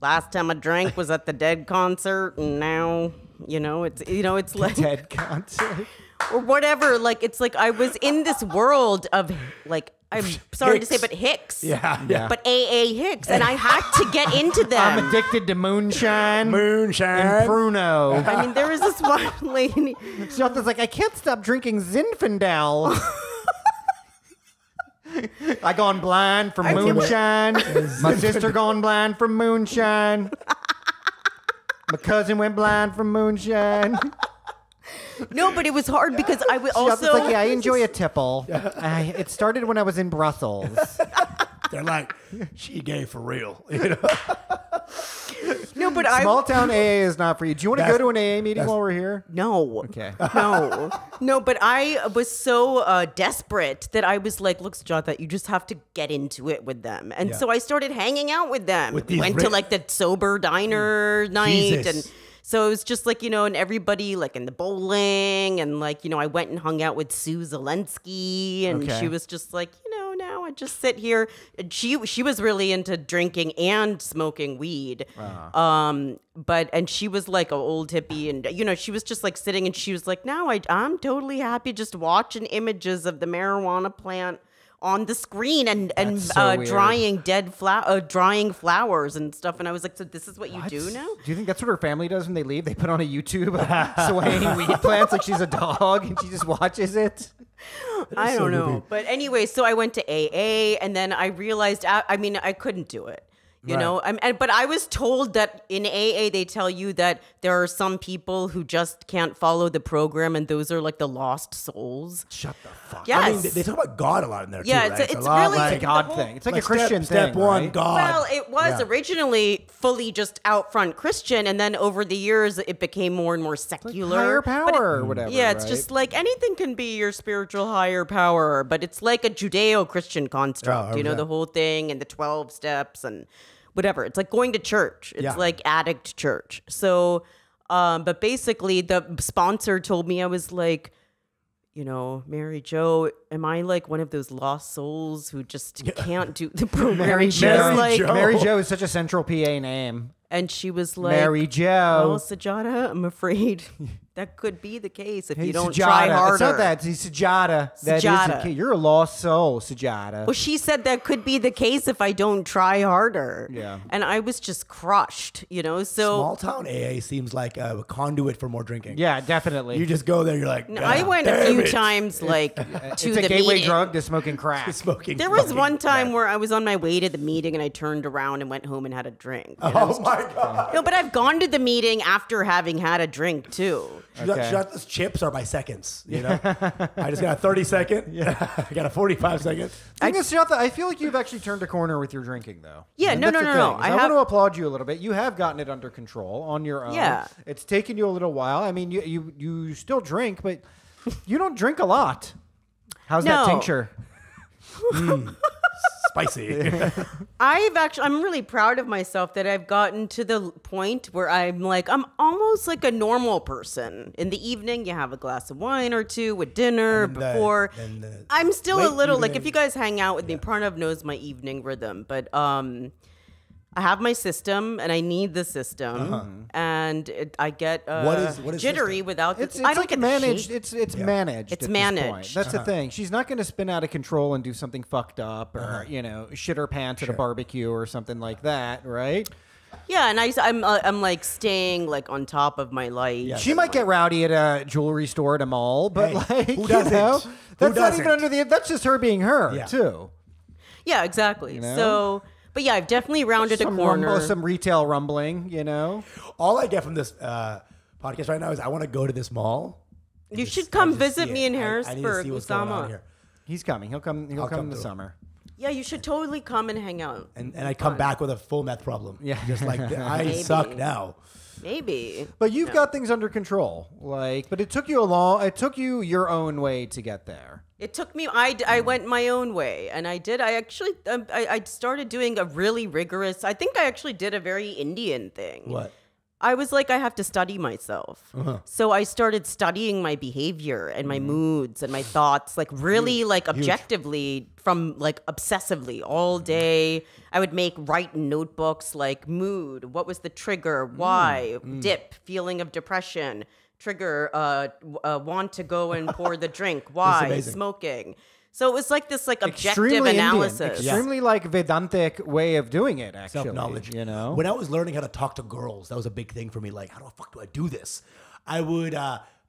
last time I drank was at the Dead concert, and now it's like TED concert. or whatever. Like it's like I was in this world of like I'm sorry to say, but Hicks. Yeah. But AA Hicks, and I had to get into them. I'm addicted to moonshine. Moonshine. And Pruno. I mean, there was this one lady. Jonathan's like, I can't stop drinking Zinfandel. I gone blind from moonshine. My sister gone blind from moonshine. My cousin went blind from moonshine. No, but it was hard because I would Jonathan's also. like, yeah, I enjoy a tipple. It started when I was in Brussels. They're like, she gay for real. You know? No, but Small town AA is not for you. Do you want to go to an AA meeting that's- while we're here? No. Okay. No, but I was so desperate that I was like, look, Sujata, you just have to get into it with them. And Yeah. so I started hanging out with them. With these Went to rich- like the sober diner night. Jesus. And so it was just like, and everybody like in the bowling. And like, I went and hung out with Sue Zelensky. And Okay. she was just like, now I just sit here. And she was really into drinking and smoking weed. And she was like an old hippie, and she was just like sitting, and she was like, "Now I'm totally happy just watching images of the marijuana plant on the screen and so weird. drying flowers and stuff. And I was like, so this is what you do now? Do you think that's what her family does when they leave? They put on a YouTube of swaying weed plants like she's a dog and she just watches it? I don't know. But anyway, so I went to AA and then I realized, I couldn't do it. You know, but I was told that in AA, they tell you that there are some people who just can't follow the program and those are like the lost souls. Shut the fuck. Yes. I mean, they talk about God a lot in there too. Yeah, right? it's a lot really like It's a God thing. It's like a Christian step thing. one, right? God. Well, it was originally fully just out front Christian, and then over the years, it became more and more secular. Higher But power or whatever. yeah, it's right? just like anything can be your spiritual higher power, but it's like a Judeo-Christian construct, Oh, you know, okay. the whole thing and the 12 steps and whatever. It's like going to church. It's like addict church. So, but basically the sponsor told me, I was like, you know, Mary Jo, am I like one of those lost souls who just can't do the program? Mary And she was Jo. like, Mary Jo is such a central PA name. and she was like, Mary Jo. well, Sujata, I'm afraid that could be the case if Hey, you don't Sujata. try harder. It's not that. It's Sujata. That is Sujata. the key. You're a lost soul, Sujata. Well, she said that could be the case if I don't try harder. Yeah. And I was just crushed, you know? So Small town AA seems like a conduit for more drinking. Yeah, definitely. You just go there, you're like, I went a damn few it. times like to it's the a gateway meeting. drug to smoking crack. Smoking. There was fucking one time meth. where I was on my way to the meeting and I turned around and went home and had a drink. And I Oh was my God. no, but I've gone to the meeting after having had a drink too. Okay. Shut chips are by seconds, you know? I just got a 30 second. I got a 45 second. Thing is, Sujata, I feel like you've actually turned a corner with your drinking, though. Yeah, And no, that's no, the no, thing, no. is I I have- want to applaud you a little bit. You have gotten it under control on your own. Yeah. It's taken you a little while. I mean, you still drink, but you don't drink a lot. How's that No. tincture? Spicy. I'm really proud of myself that I've gotten to the point where I'm almost like a normal person. In the evening, you have a glass of wine or two with dinner And then before. I'm still a late little, like evening. if you guys hang out with me, Pranav knows my evening rhythm, but I have my system and I need the system and I get What is jittery system? without the, It's I don't like get managed. The shake. It's managed. It's at this point. managed. That's the thing. She's not going to spin out of control and do something fucked up or shit her pants at a barbecue or something like that, right? Yeah, and I'm like staying like on top of my light. She might get rowdy at a jewelry store at a mall, but Hey, like who doesn't? that's Who not even doesn't? under the. That's just her being her Yeah. too. Yeah, exactly. know? So, but yeah, I've definitely rounded a corner. Some retail rumbling, you know. All I get from this podcast right now is I want to go to this mall. You should I come just visit see me it. in I need to Harrisburg, see what's going on Usama. here. He's coming. He'll come. He'll I'll come come in the through. summer. Yeah, you should totally come and hang out. And I come back with a full meth problem. Yeah. Just like I Maybe. suck now. Maybe. But you've got things under control. But it took you your own way to get there. It took me. I went my own way, and I did. I actually I started doing a really rigorous. I think I actually did a very Indian thing. What? I was like, I have to study myself. So I started studying my behavior and my moods and my thoughts, like really like objectively from like obsessively all day. I would write in notebooks like mood, what was the trigger, why, dip, feeling of depression, trigger, want to go and pour the drink, why, amazing. smoking. So it was like this like objective Extremely Indian. analysis. Extremely like Vedantic way of doing it. Actually, Self-knowledge. You know. When I was learning how to talk to girls, that was a big thing for me. Like, how the fuck do I do this? I would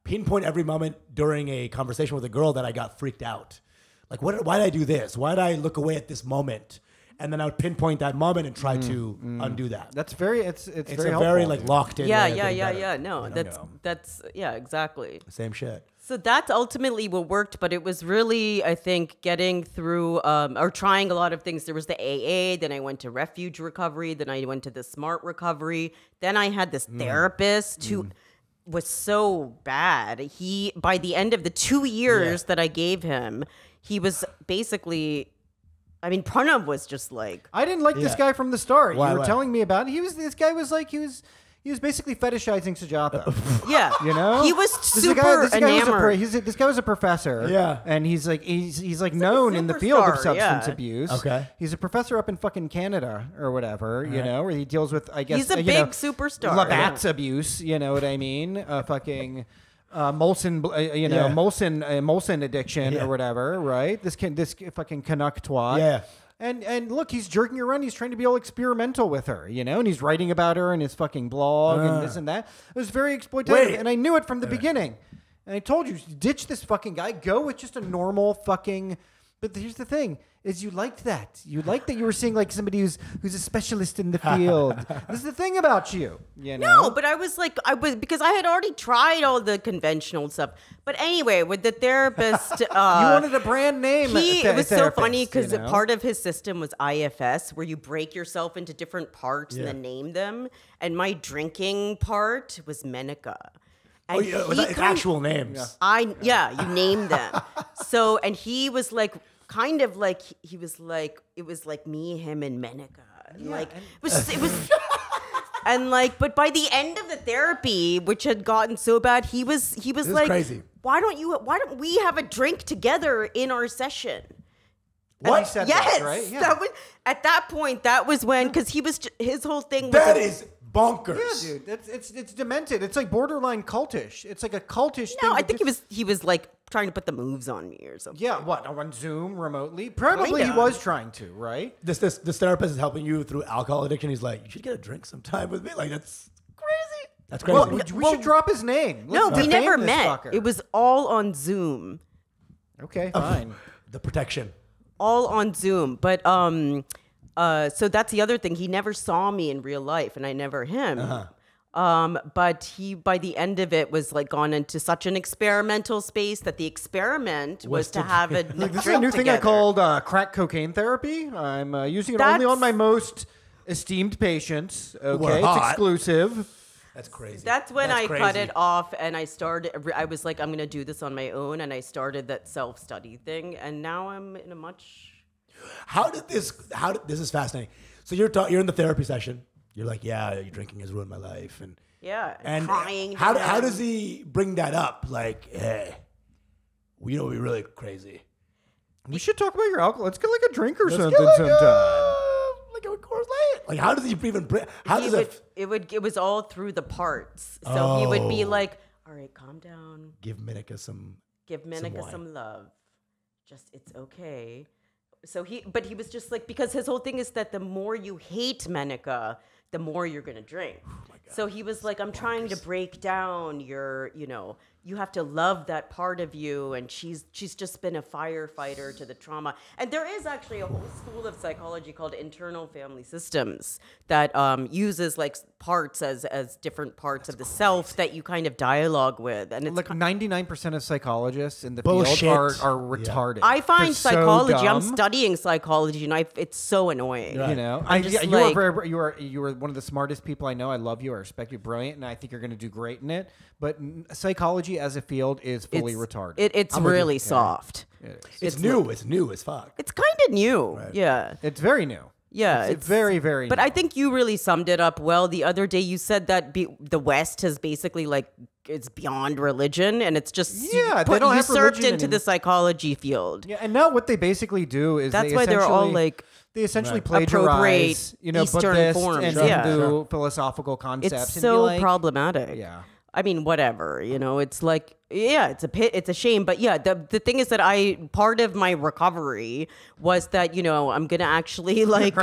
pinpoint every moment during a conversation with a girl that I got freaked out. Like, why did I do this? Why did I look away at this moment? And then I would pinpoint that moment and try to undo that. That's very. It's It's very a helpful. very like locked in. Yeah, way of yeah, getting yeah, better. yeah. No, You know? that's yeah, exactly. Same shit. So that's ultimately what worked, but it was really, I think, getting through or trying a lot of things. There was the AA, then I went to refuge recovery, then I went to the smart recovery. Then I had this therapist who was so bad. He, by the end of the 2 years that I gave him, he was basically, I mean, Pranav was just like, I didn't like this Yeah. guy from the start. Why, You were why? telling me about it. This guy was like he was basically fetishizing Sujata. yeah. You know, He was This super guy enamored. this guy was a professor. Yeah. and he's like known in the field of superstar, substance yeah. abuse. Okay. he's a professor up in fucking Canada or whatever. You know, where he deals with, I guess He's a you big know, superstar. Labatt's abuse. You know what I mean? Fucking. Molson, Molson addiction or whatever, right? This fucking Canuck twat. Yeah. And look, he's jerking around. He's trying to be all experimental with her, and he's writing about her in his fucking blog and this and that. It was very exploitative, and I knew it from the beginning. And I told you, ditch this fucking guy. Go with just a normal fucking. But here's the thing: is you liked that. You liked that you were seeing like somebody who's a specialist in the field. This is the thing about you, No, but I was because I had already tried all the conventional stuff. But anyway, with the therapist, you wanted a brand name. It was so funny because part of his system was IFS, where you break yourself into different parts and then name them. And my drinking part was Menica. And was that actual names? You name them. So, and he was like, kind of like, he was like, it was like me, him, and Menica. And it was, and like, but by the end of the therapy, which had gotten so bad, he was like, crazy. Why don't we have a drink together in our session? What? He said Yes, that, right? Yeah. that was, at that point, that was when, because his whole thing was That is bonkers. Yeah, dude, it's demented. It's like borderline cultish. It's like a cultish thing. No, I think he was like trying to put the moves on me or something. Yeah, what, on Zoom remotely? Probably Kinda. he was trying to, right? This therapist is helping you through alcohol addiction. He's like, you should get a drink sometime with me. Like, that's crazy. That's crazy. Well, we should drop his name. No, Let's we defame never this met. fucker. It was all on Zoom. Okay, fine. The protection. All on Zoom. But so that's the other thing. He never saw me in real life, and I never him. But he, by the end of it, was like gone into such an experimental space that the experiment was to have a Look, this is a new thing I called crack cocaine therapy. I'm using it only on my most esteemed patients. Okay, it's hot. exclusive. That's crazy. That's when That's I crazy. cut it off, and I was like, I'm going to do this on my own, and I started that self-study thing, and now I'm in a much... This is fascinating. So you're in the therapy session. You're like, yeah, your drinking has ruined my life. And crying. How does he bring that up? Like, hey, we're really crazy. We should talk about your alcohol. Let's get like a drink or something Get sometime. like a Coors Light. Like, how does he even bring? How does it was all through the parts. So he would be like, all right, calm down. Give Menica some some love. Just, it's okay. So he was just like, because his whole thing is that the more you hate Menica, the more you're going to drink. Oh my God. So he was like, I'm trying to break down your, you have to love that part of you. And she's just been a firefighter to the trauma. And there is actually a whole school of psychology called internal family systems that uses like parts as different parts of the self that you kind of dialogue with. And it's Like 99% of psychologists in the Bullshit. field are retarded. I find They're so psychology. I'm dumb. studying psychology, and it's so annoying. Right. You know, I'm just you are one of the smartest people I know. I love you. I respect you. Brilliant, and I think you're going to do great in it. But psychology as a field is fully retarded. It's really soft. It's new. It's new as fuck. It's kind of new. Right. Yeah. It's very new. Yeah, it's very, very But new. I think you really summed it up well. The other day you said that the West has basically like it's beyond religion, and it's just they don't have usurped religion into the psychology field. Yeah, and now what they basically do is that's why they're all like they essentially appropriate plagiarize, Eastern Buddhist forms, and Hindu philosophical concepts. It's and so be like, problematic. Yeah. I mean, whatever, it's like, it's a shame. But yeah, the thing is that part of my recovery was that, I'm going to actually like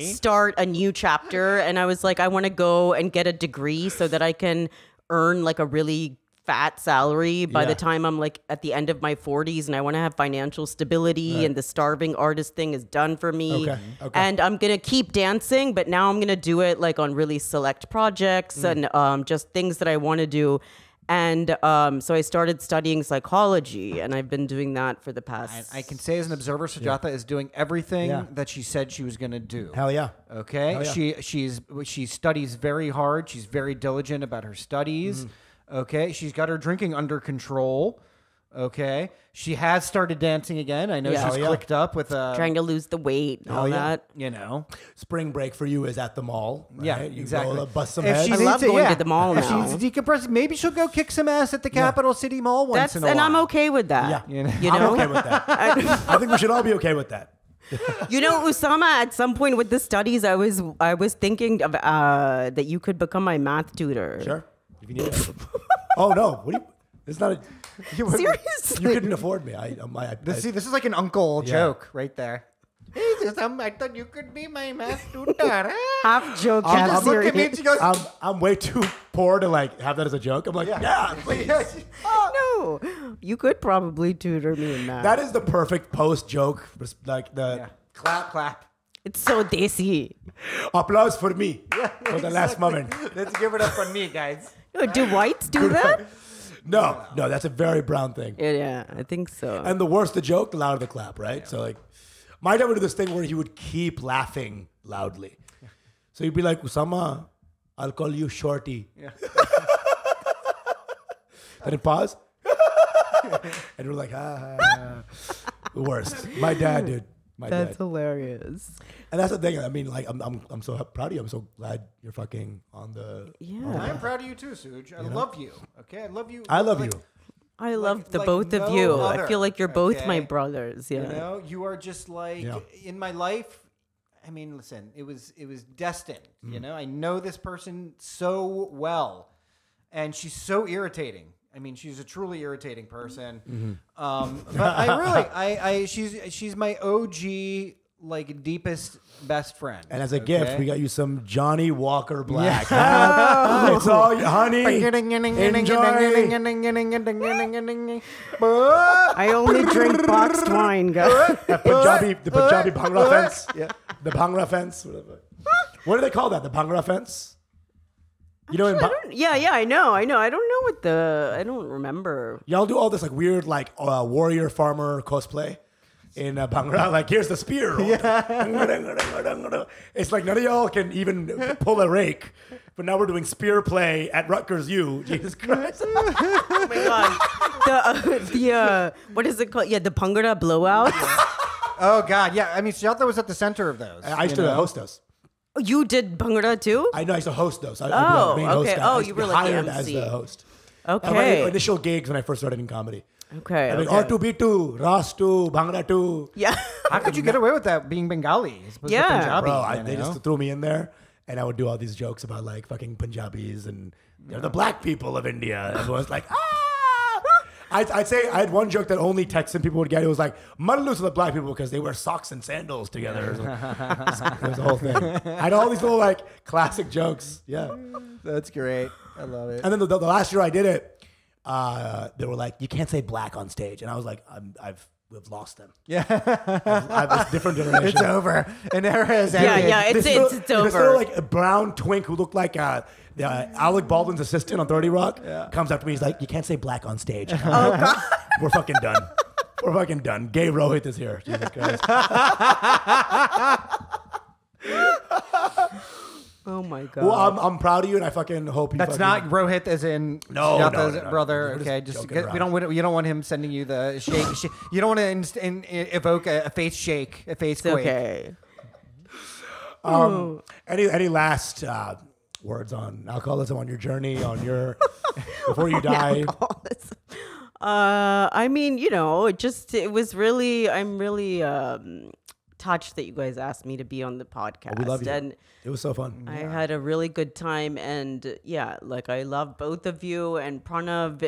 start a new chapter. And I was like, I want to go and get a degree so that I can earn like a really fat salary by the time I'm like at the end of my 40s, and I want to have financial stability, and the starving artist thing is done for me. Okay. And I'm going to keep dancing, but now I'm going to do it like on really select projects and just things that I want to do. And so I started studying psychology, and I've been doing that for the past... I can say as an observer, Sujata is doing everything that she said she was going to do. Hell yeah. Okay? Hell yeah. She studies very hard. She's very diligent about her studies. Okay? She's got her drinking under control. Okay? She has started dancing again. I know she's clicked up with... trying to lose the weight and all that. Spring break for you is at the mall. Right? Yeah, You exactly. go, bust some If heads. she I needs love to- going yeah. to the mall If now. she needs to decompress, maybe she'll go kick some ass at the Capital City Mall once in a while. And I'm okay with that. Yeah. You I'm know? okay with that. I think we should all be okay with that. Usama, at some point with the studies, I was thinking of that you could become my math tutor. Sure. If you need it. Oh no! What do you? It's not a. Seriously? You couldn't afford me. This is like an uncle joke right there. Hey, I thought you could be my math tutor. Half joke, She half just looked at me and serious. she goes, I'm way too poor to like have that as a joke. I'm like, yeah please. No, you could probably tutor me in that. That is the perfect post joke. Like the clap. It's so desi. applause for me for the last moment. Let's give it up for me, guys. No, do whites do that? No, that's a very brown thing. Yeah, I think so. And the worse the joke, the louder the clap, right? So like, my dad would do this thing where he would keep laughing loudly. So he'd be like, Usama, I'll call you Shorty. Yeah. Then he'd pause. And we're like, the worst. My dad, dude. That's hilarious. And that's the thing. I mean, like, I'm so proud of you. I'm so glad you're fucking on the. Yeah. I'm proud of you too, Suj. I love you. Okay, I love you. I love like, you. I love the like both of no you. other, I feel like you're both my okay? brothers. Yeah. You know, you are just like in my life. I mean, listen, it was destined. You know, I know this person so well, and she's so irritating. I mean, she's a truly irritating person. But I she's my OG, like deepest best friend. And as a gift, we got you some Johnny Walker Black. Yeah. It's all, honey. I only drink boxed wine, guys. The Punjabi Bhangra fence. Yeah. The Bhangra fence. What do they call that? The Bhangra fence? You know, I know. I don't know what I don't remember. y'all do all this like weird like warrior farmer cosplay in Bhangra. Like, here's the spear. It's like none of y'all can even pull a rake. But now we're doing spear play at Rutgers U. Jesus Christ. Oh my god. What is it called? Yeah, the Bhangra blowout. Oh God, yeah. I mean, Sujata was at the center of those. I used to host those. You did Bhangra too? I know I used to host those. I'd be Oh, the main host okay. guy. I Oh, used you to be were like the hired as MC. the host. Okay. My initial gigs when I first started in comedy. Okay. I mean, okay. R2B2, Ras2, Bhangra 2. Yeah. How could you get away with that being Bengali? As opposed to Yeah. Punjabi, Bro, they just threw me in there, and I would do all these jokes about like fucking Punjabis and they're the black people of India. Everyone's like, ah! I'd say I had one joke that only Texan people would get. It was like, Madalus are the black people because they wear socks and sandals together. It was the whole thing. I had all these little like classic jokes. Yeah. That's great. I love it. And then the last year I did it, they were like, you can't say black on stage. And I was like, we've lost them. Yeah. I've a different generation. It's over. An era has Yeah, ended. yeah, it's This little over. like a brown twink who looked like Alec Baldwin's assistant on 30 Rock comes up to me. He's like, you can't say black on stage. Oh, God. We're fucking done. We're fucking done. Gay Rohit is here. Jesus Christ. Oh my god. Well, I'm proud of you, and I fucking hope you. That's not Rohit as in No, Sujata's no. brother. We're just Okay, just joking you around. don't want him sending you the shake. You don't want to evoke a face shake, a face It's quake. okay. Any last words on alcoholism, on your journey, on your before you die? I mean, you know, I'm really touched that you guys asked me to be on the podcast. We love you. And It was so fun. I had a really good time, and yeah, like I love both of you. And Pranav,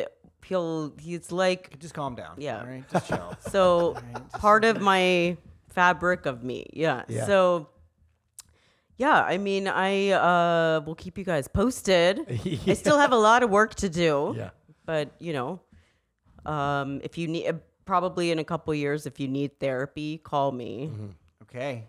he's like, Just calm down. Yeah. All right? Just chill. so part of my fabric of me. Yeah. Yeah. So yeah, I mean, I will keep you guys posted. I still have a lot of work to do. Yeah. But you know, if you need, probably in a couple years, if you need therapy, call me. Okay.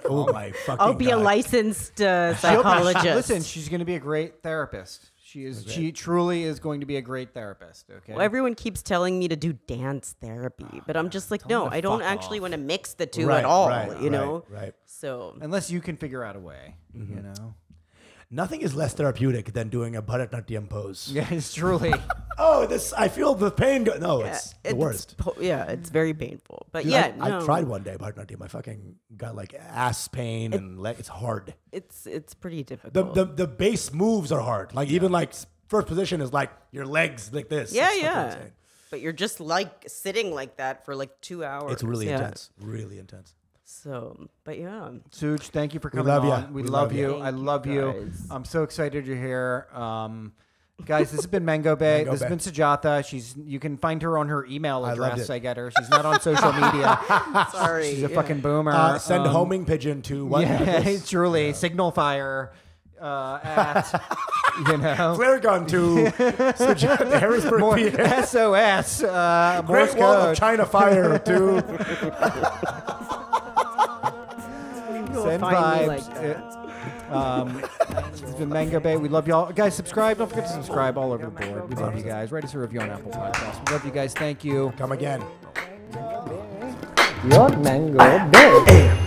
Oh my fucking! I'll be a God. licensed psychologist. Listen, she's going to be a great therapist. She is. She truly is going to be a great therapist. Okay. Well, everyone keeps telling me to do dance therapy, but I'm just like, no, them to I don't fuck actually off. want to mix the two Right, at all. right, you know. right. So Unless you can figure out a way. You know. Nothing is less therapeutic than doing a Bharatanatyam pose. Yeah, it's truly. Oh, this! I feel the pain. No, it's the worst. It's very painful. But Dude, yeah, I no, tried one day Bharatanatyam. I fucking got like ass pain and it's hard. It's pretty difficult. The base moves are hard. Like even like first position is like your legs like this. yeah, It's fucking yeah. insane. But you're just like sitting like that for like 2 hours. It's really Yeah. intense. Really intense. So, but yeah. Suj, thank you for coming love ya. on. We We love love you. ya. I love you. Guys. I'm so excited you're here. Guys, this has been Mango Bay. Mango This has Bay. been Sujata. You can find her on her email loved address. it. I get her. She's not on social media. Sorry. She's a fucking boomer. Send a homing pigeon to what? Yeah, truly. Signal fire at, Flare gun to Sujata, Harrisburg, More PA. SOS. Morse Great Wall code. of China fire to... Send find me vibes. like It's been Mango Bay. We love y'all. Guys, subscribe. Don't forget to subscribe all over the board. We love you guys. Write us a review on Apple Podcasts. We love you guys. Thank you. Come again. Your Mango Bay.